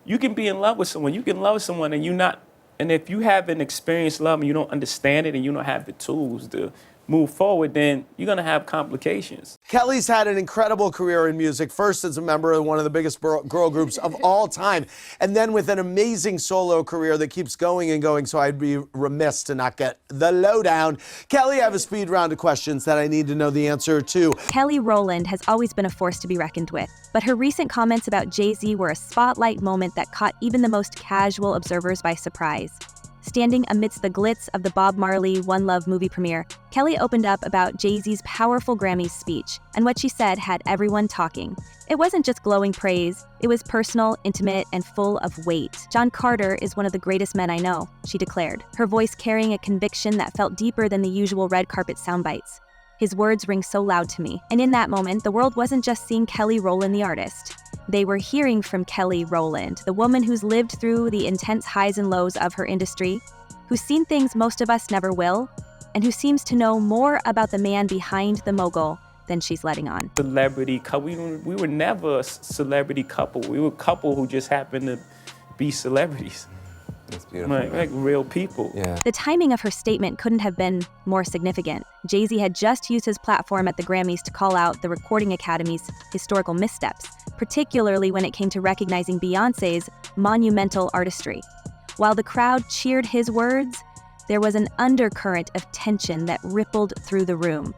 you can be in love with someone. You can love someone and and if you haven't experienced love and you don't understand it and you don't have the tools to move forward, then you're gonna have complications. Kelly's had an incredible career in music, first as a member of one of the biggest girl groups of all time, and then with an amazing solo career that keeps going and going, so I'd be remiss to not get the lowdown. Kelly, I have a speed round of questions that I need to know the answer to. Kelly Rowland has always been a force to be reckoned with, but her recent comments about Jay-Z were a spotlight moment that caught even the most casual observers by surprise. Standing amidst the glitz of the Bob Marley One Love movie premiere, Kelly opened up about Jay-Z's powerful Grammys speech, and what she said had everyone talking. It wasn't just glowing praise, it was personal, intimate, and full of weight. "John Carter is one of the greatest men I know," she declared, her voice carrying a conviction that felt deeper than the usual red carpet soundbites. "His words ring so loud to me." And in that moment, the world wasn't just seeing Kelly Rowland the artist. They were hearing from Kelly Rowland, the woman who's lived through the intense highs and lows of her industry, who's seen things most of us never will, and who seems to know more about the man behind the mogul than she's letting on. Celebrity couple, we were never a celebrity couple. We were a couple who just happened to be celebrities. That's beautiful. Like real people. Yeah. The timing of her statement couldn't have been more significant. Jay-Z had just used his platform at the Grammys to call out the Recording Academy's historical missteps, particularly when it came to recognizing Beyonce's monumental artistry. While the crowd cheered his words, there was an undercurrent of tension that rippled through the room.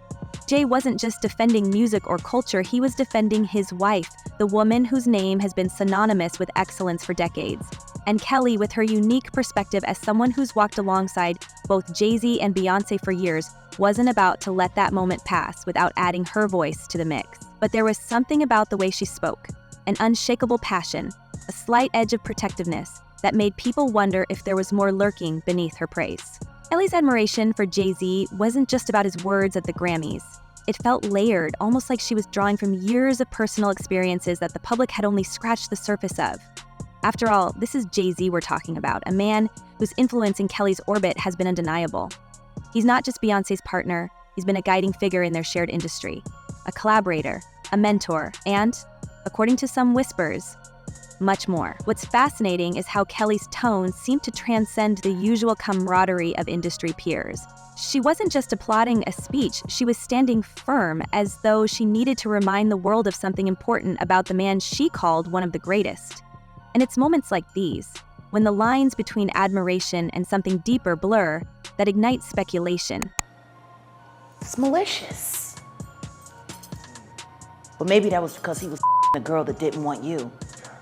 Jay wasn't just defending music or culture, he was defending his wife, the woman whose name has been synonymous with excellence for decades. And Kelly, with her unique perspective as someone who's walked alongside both Jay-Z and Beyonce for years, wasn't about to let that moment pass without adding her voice to the mix. But there was something about the way she spoke, an unshakable passion, a slight edge of protectiveness, that made people wonder if there was more lurking beneath her praise. Kelly's admiration for Jay-Z wasn't just about his words at the Grammys. It felt layered, almost like she was drawing from years of personal experiences that the public had only scratched the surface of. After all, this is Jay-Z we're talking about, a man whose influence in Kelly's orbit has been undeniable. He's not just Beyonce's partner, he's been a guiding figure in their shared industry, a collaborator, a mentor, and, according to some whispers, much more. What's fascinating is how Kelly's tone seemed to transcend the usual camaraderie of industry peers. She wasn't just applauding a speech, she was standing firm, as though she needed to remind the world of something important about the man she called one of the greatest. And it's moments like these, when the lines between admiration and something deeper blur, that ignite speculation. It's malicious. But maybe that was because he was a girl that didn't want you.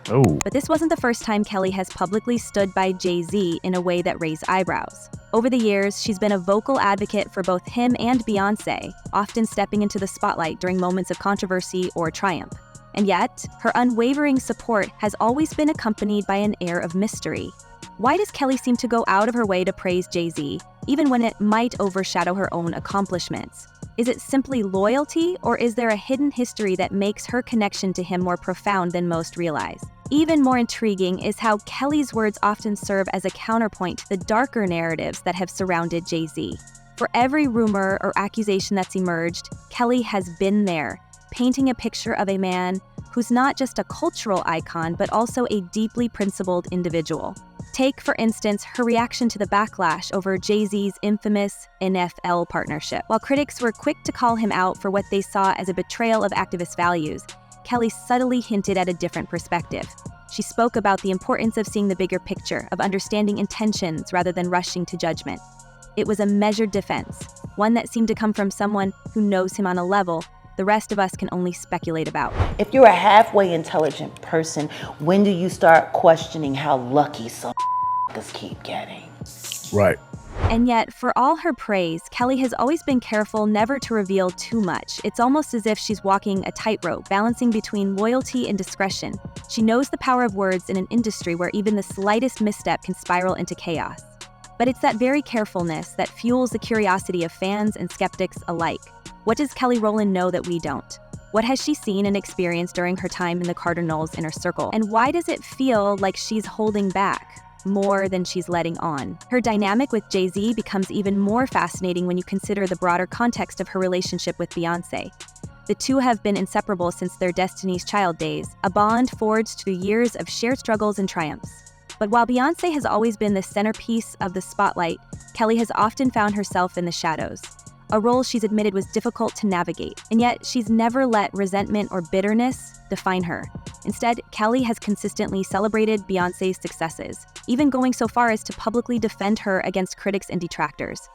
Oh. But this wasn't the first time Kelly has publicly stood by Jay-Z in a way that raised eyebrows. Over the years, she's been a vocal advocate for both him and Beyonce, often stepping into the spotlight during moments of controversy or triumph. And yet, her unwavering support has always been accompanied by an air of mystery. Why does Kelly seem to go out of her way to praise Jay-Z, even when it might overshadow her own accomplishments? Is it simply loyalty, or is there a hidden history that makes her connection to him more profound than most realize? Even more intriguing is how Kelly's words often serve as a counterpoint to the darker narratives that have surrounded Jay-Z. For every rumor or accusation that's emerged, Kelly has been there, painting a picture of a man who's not just a cultural icon, but also a deeply principled individual. Take, for instance, her reaction to the backlash over Jay-Z's infamous NFL partnership. While critics were quick to call him out for what they saw as a betrayal of activist values, Kelly subtly hinted at a different perspective. She spoke about the importance of seeing the bigger picture, of understanding intentions rather than rushing to judgment. It was a measured defense, one that seemed to come from someone who knows him on a level the rest of us can only speculate about. If you're a halfway intelligent person, when do you start questioning how lucky some keep getting? Right. And yet, for all her praise, Kelly has always been careful never to reveal too much. It's almost as if she's walking a tightrope, balancing between loyalty and discretion. She knows the power of words in an industry where even the slightest misstep can spiral into chaos. But it's that very carefulness that fuels the curiosity of fans and skeptics alike. What does Kelly Rowland know that we don't? What has she seen and experienced during her time in the Carter Knowles inner circle? And why does it feel like she's holding back more than she's letting on? Her dynamic with Jay-Z becomes even more fascinating when you consider the broader context of her relationship with Beyonce. The two have been inseparable since their Destiny's Child days, a bond forged through years of shared struggles and triumphs. But while Beyoncé has always been the centerpiece of the spotlight, Kelly has often found herself in the shadows, a role she's admitted was difficult to navigate, and yet she's never let resentment or bitterness define her. Instead, Kelly has consistently celebrated Beyoncé's successes, even going so far as to publicly defend her against critics and detractors.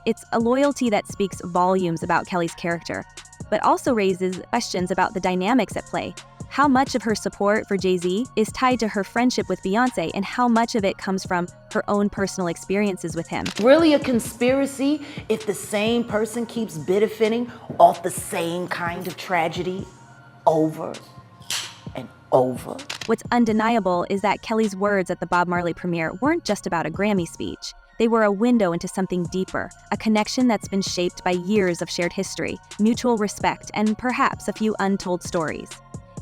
It's a loyalty that speaks volumes about Kelly's character, but also raises questions about the dynamics at play. How much of her support for Jay-Z is tied to her friendship with Beyoncé, and how much of it comes from her own personal experiences with him? Really a conspiracy if the same person keeps benefiting off the same kind of tragedy over and over? What's undeniable is that Kelly's words at the Bob Marley premiere weren't just about a Grammy speech. They were a window into something deeper, a connection that's been shaped by years of shared history, mutual respect, and perhaps a few untold stories.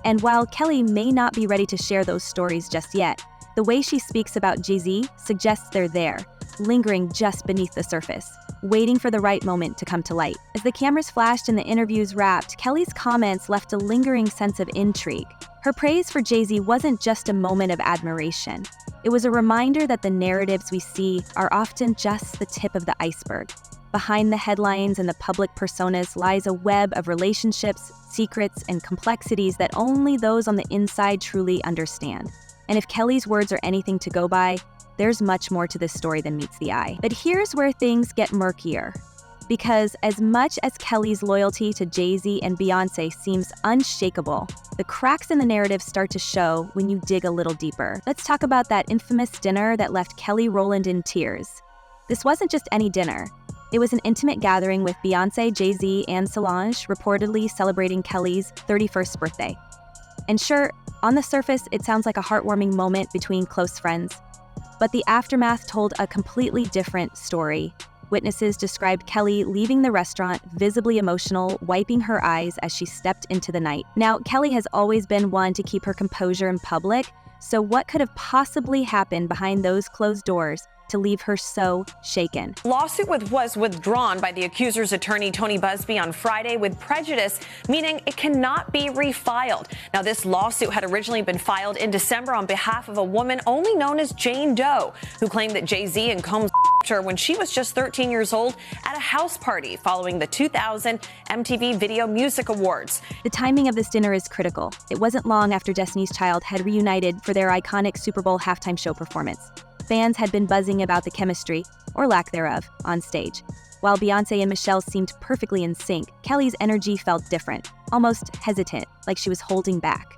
And while Kelly may not be ready to share those stories just yet, the way she speaks about Jay-Z suggests they're there, lingering just beneath the surface, waiting for the right moment to come to light. As the cameras flashed and the interviews wrapped, Kelly's comments left a lingering sense of intrigue. Her praise for Jay-Z wasn't just a moment of admiration. It was a reminder that the narratives we see are often just the tip of the iceberg. Behind the headlines and the public personas lies a web of relationships, secrets, and complexities that only those on the inside truly understand. And if Kelly's words are anything to go by, there's much more to this story than meets the eye. But here's where things get murkier. Because as much as Kelly's loyalty to Jay-Z and Beyoncé seems unshakable, the cracks in the narrative start to show when you dig a little deeper. Let's talk about that infamous dinner that left Kelly Rowland in tears. This wasn't just any dinner. It was an intimate gathering with Beyoncé, Jay-Z, and Solange, reportedly celebrating Kelly's 31st birthday. And sure, on the surface, it sounds like a heartwarming moment between close friends. But the aftermath told a completely different story. Witnesses described Kelly leaving the restaurant, visibly emotional, wiping her eyes as she stepped into the night. Now, Kelly has always been one to keep her composure in public, so what could have possibly happened behind those closed doors to leave her so shaken? Lawsuit was withdrawn by the accuser's attorney Tony Busby on Friday with prejudice, meaning it cannot be refiled. Now, this lawsuit had originally been filed in December on behalf of a woman only known as Jane Doe, who claimed that Jay-Z and Combs her when she was just 13 years old at a house party following the 2000 MTV Video Music Awards. The timing of this dinner is critical. It wasn't long after Destiny's Child had reunited for their iconic Super Bowl halftime show performance. Fans had been buzzing about the chemistry, or lack thereof, on stage. While Beyoncé and Michelle seemed perfectly in sync, Kelly's energy felt different, almost hesitant, like she was holding back.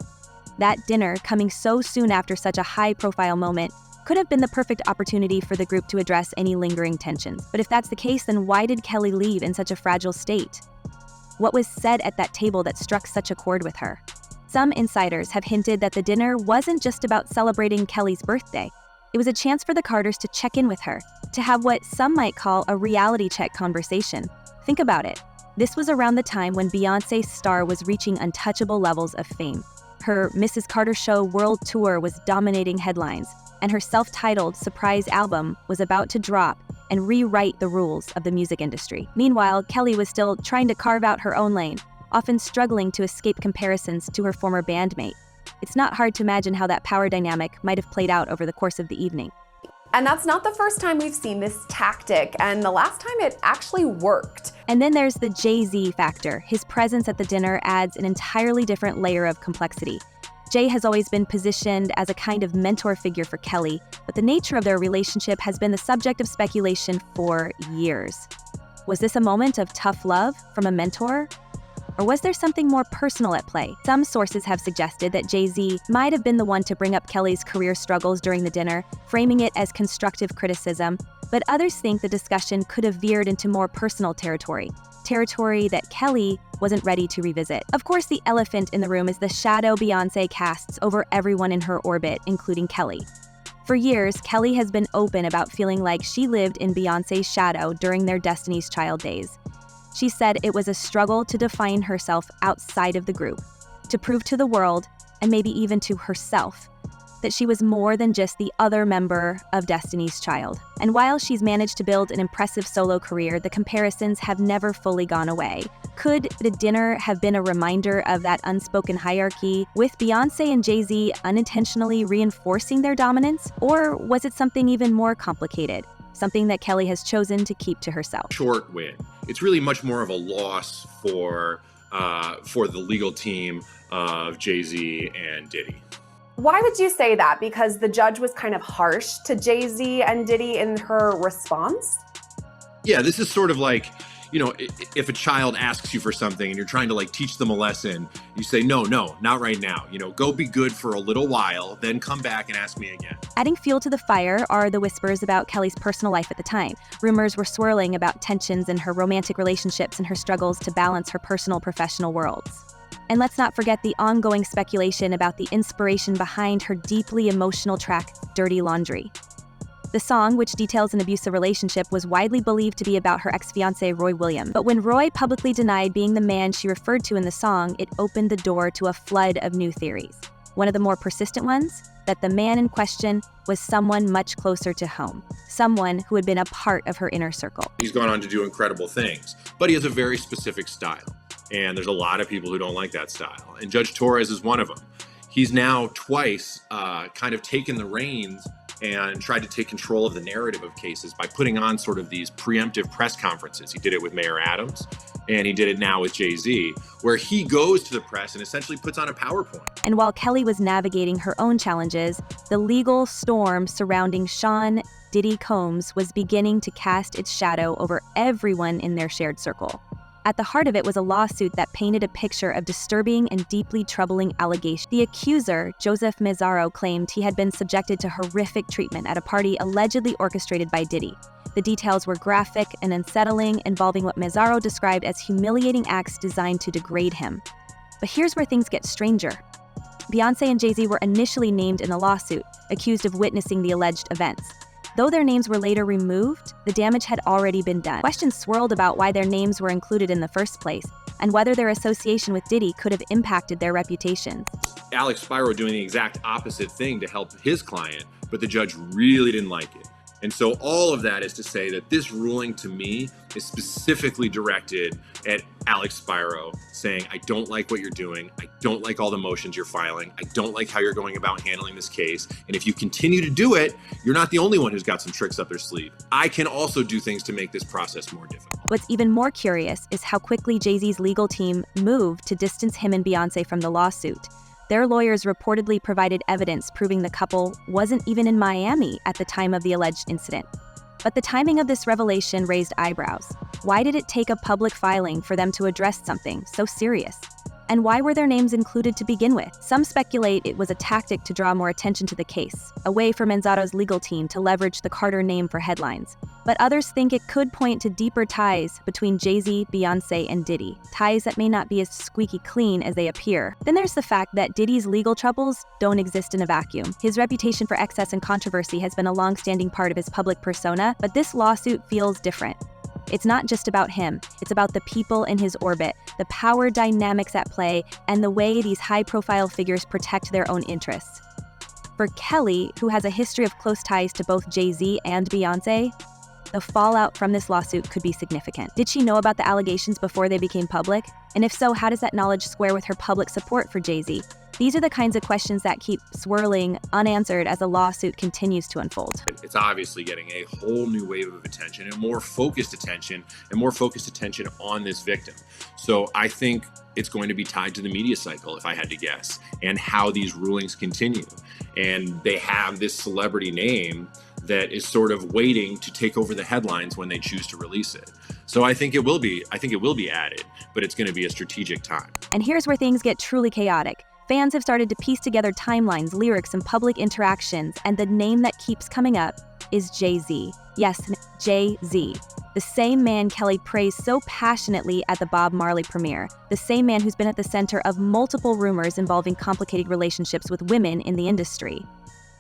That dinner, coming so soon after such a high-profile moment, could have been the perfect opportunity for the group to address any lingering tensions. But if that's the case, then why did Kelly leave in such a fragile state? What was said at that table that struck such a chord with her? Some insiders have hinted that the dinner wasn't just about celebrating Kelly's birthday. It was a chance for the Carters to check in with her, to have what some might call a reality check conversation. Think about it. This was around the time when Beyoncé's star was reaching untouchable levels of fame. Her Mrs. Carter Show World Tour was dominating headlines, and her self-titled surprise album was about to drop and rewrite the rules of the music industry. Meanwhile, Kelly was still trying to carve out her own lane, often struggling to escape comparisons to her former bandmate. It's not hard to imagine how that power dynamic might have played out over the course of the evening. And that's not the first time we've seen this tactic, and the last time it actually worked. And then there's the Jay-Z factor. His presence at the dinner adds an entirely different layer of complexity. Jay has always been positioned as a kind of mentor figure for Kelly, but the nature of their relationship has been the subject of speculation for years. Was this a moment of tough love from a mentor? Or was there something more personal at play? Some sources have suggested that Jay-Z might have been the one to bring up Kelly's career struggles during the dinner, framing it as constructive criticism, but others think the discussion could have veered into more personal territory that Kelly wasn't ready to revisit. Of course, the elephant in the room is the shadow Beyoncé casts over everyone in her orbit, including Kelly. For years, Kelly has been open about feeling like she lived in Beyoncé's shadow during their Destiny's Child days. She said it was a struggle to define herself outside of the group, to prove to the world, and maybe even to herself, that she was more than just the other member of Destiny's Child. And while she's managed to build an impressive solo career, the comparisons have never fully gone away. Could the dinner have been a reminder of that unspoken hierarchy, with Beyoncé and Jay-Z unintentionally reinforcing their dominance? Or was it something even more complicated? Something that Kelly has chosen to keep to herself. Short win. It's really much more of a loss for the legal team of Jay-Z and Diddy. Why would you say that? Because the judge was kind of harsh to Jay-Z and Diddy in her response? Yeah, this is sort of like, you know, if a child asks you for something and you're trying to like teach them a lesson, you say, no, not right now. You know, go be good for a little while, then come back and ask me again. Adding fuel to the fire are the whispers about Kelly's personal life at the time. Rumors were swirling about tensions in her romantic relationships and her struggles to balance her personal professional worlds. And let's not forget the ongoing speculation about the inspiration behind her deeply emotional track, Dirty Laundry. The song, which details an abusive relationship, was widely believed to be about her ex-fiancé, Roy Williams. But when Roy publicly denied being the man she referred to in the song, it opened the door to a flood of new theories. One of the more persistent ones, that the man in question was someone much closer to home, someone who had been a part of her inner circle. He's gone on to do incredible things, but he has a very specific style. And there's a lot of people who don't like that style. And Judge Torres is one of them. He's now twice kind of taken the reins and tried to take control of the narrative of cases by putting on sort of these preemptive press conferences. He did it with Mayor Adams, and he did it now with Jay-Z, where he goes to the press and essentially puts on a PowerPoint. And while Kelly was navigating her own challenges, the legal storm surrounding Sean Diddy Combs was beginning to cast its shadow over everyone in their shared circle. At the heart of it was a lawsuit that painted a picture of disturbing and deeply troubling allegations. The accuser, Joseph Mazzaro, claimed he had been subjected to horrific treatment at a party allegedly orchestrated by Diddy. The details were graphic and unsettling, involving what Mazzaro described as humiliating acts designed to degrade him. But here's where things get stranger. Beyoncé and Jay-Z were initially named in the lawsuit, accused of witnessing the alleged events. Though their names were later removed, the damage had already been done. Questions swirled about why their names were included in the first place, and whether their association with Diddy could have impacted their reputations. Alex Spiro doing the exact opposite thing to help his client, but the judge really didn't like it. And so all of that is to say that this ruling to me is specifically directed at Alex Spiro, saying, I don't like what you're doing. I don't like all the motions you're filing. I don't like how you're going about handling this case. And if you continue to do it, you're not the only one who's got some tricks up their sleeve. I can also do things to make this process more difficult. What's even more curious is how quickly Jay-Z's legal team moved to distance him and Beyoncé from the lawsuit. Their lawyers reportedly provided evidence proving the couple wasn't even in Miami at the time of the alleged incident. But the timing of this revelation raised eyebrows. Why did it take a public filing for them to address something so serious? And why were their names included to begin with? Some speculate it was a tactic to draw more attention to the case, a way for Manzaro's legal team to leverage the Carter name for headlines. But others think it could point to deeper ties between Jay-Z, Beyoncé, and Diddy, ties that may not be as squeaky clean as they appear. Then there's the fact that Diddy's legal troubles don't exist in a vacuum. His reputation for excess and controversy has been a long-standing part of his public persona, but this lawsuit feels different. It's not just about him, it's about the people in his orbit, the power dynamics at play, and the way these high-profile figures protect their own interests. For Kelly, who has a history of close ties to both Jay-Z and Beyoncé, the fallout from this lawsuit could be significant. Did she know about the allegations before they became public? And if so, how does that knowledge square with her public support for Jay-Z? These are the kinds of questions that keep swirling unanswered as a lawsuit continues to unfold. It's obviously getting a whole new wave of attention and more focused attention on this victim. So I think it's going to be tied to the media cycle, if I had to guess, and how these rulings continue. And they have this celebrity name that is sort of waiting to take over the headlines when they choose to release it. So I think it will be added, but it's going to be a strategic time. And here's where things get truly chaotic. Fans have started to piece together timelines, lyrics, and public interactions, and the name that keeps coming up is Jay-Z. Yes, Jay-Z. The same man Kelly praised so passionately at the Bob Marley premiere. The same man who's been at the center of multiple rumors involving complicated relationships with women in the industry.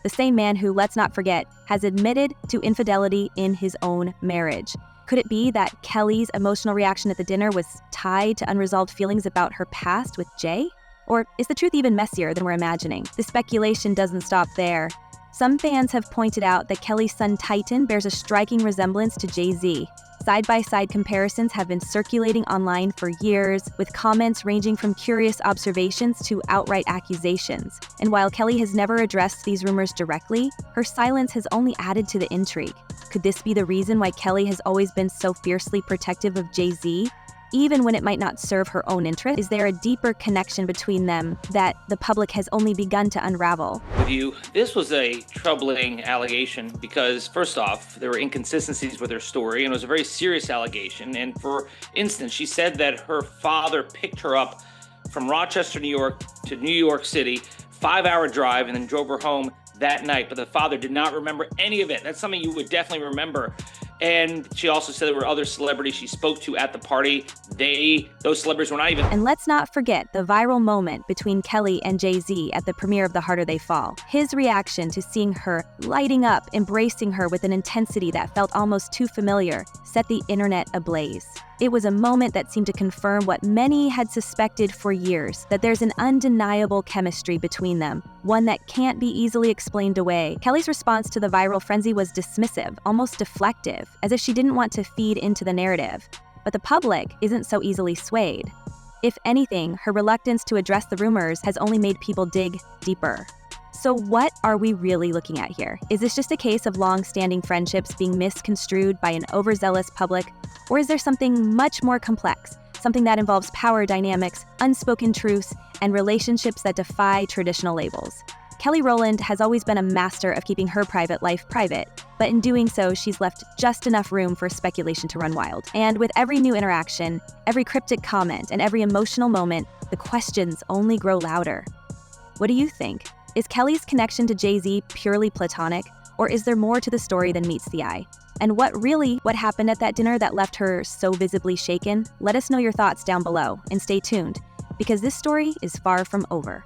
The same man who, let's not forget, has admitted to infidelity in his own marriage. Could it be that Kelly's emotional reaction at the dinner was tied to unresolved feelings about her past with Jay? Or is the truth even messier than we're imagining? The speculation doesn't stop there. Some fans have pointed out that Kelly's son Titan bears a striking resemblance to Jay-Z. Side-by-side comparisons have been circulating online for years, with comments ranging from curious observations to outright accusations. And while Kelly has never addressed these rumors directly, her silence has only added to the intrigue. Could this be the reason why Kelly has always been so fiercely protective of Jay-Z? Even when it might not serve her own interest, is there a deeper connection between them that the public has only begun to unravel? With you, this was a troubling allegation because, first off, there were inconsistencies with her story, and it was a very serious allegation. And for instance, she said that her father picked her up from Rochester, New York to New York City, 5-hour drive, and then drove her home that night. But the father did not remember any of it. That's something you would definitely remember. And she also said there were other celebrities she spoke to at the party. Those celebrities were not even. And let's not forget the viral moment between Kelly and Jay-Z at the premiere of The Harder They Fall. His reaction to seeing her lighting up, embracing her with an intensity that felt almost too familiar, set the internet ablaze. It was a moment that seemed to confirm what many had suspected for years, that there's an undeniable chemistry between them, one that can't be easily explained away. Kelly's response to the viral frenzy was dismissive, almost deflective, as if she didn't want to feed into the narrative. But the public isn't so easily swayed. If anything, her reluctance to address the rumors has only made people dig deeper. So what are we really looking at here? Is this just a case of long-standing friendships being misconstrued by an overzealous public? Or is there something much more complex, something that involves power dynamics, unspoken truths, and relationships that defy traditional labels? Kelly Rowland has always been a master of keeping her private life private, but in doing so, she's left just enough room for speculation to run wild. And with every new interaction, every cryptic comment, and every emotional moment, the questions only grow louder. What do you think? Is Kelly's connection to Jay-Z purely platonic, or is there more to the story than meets the eye? And what happened at that dinner that left her so visibly shaken? Let us know your thoughts down below, and stay tuned, because this story is far from over.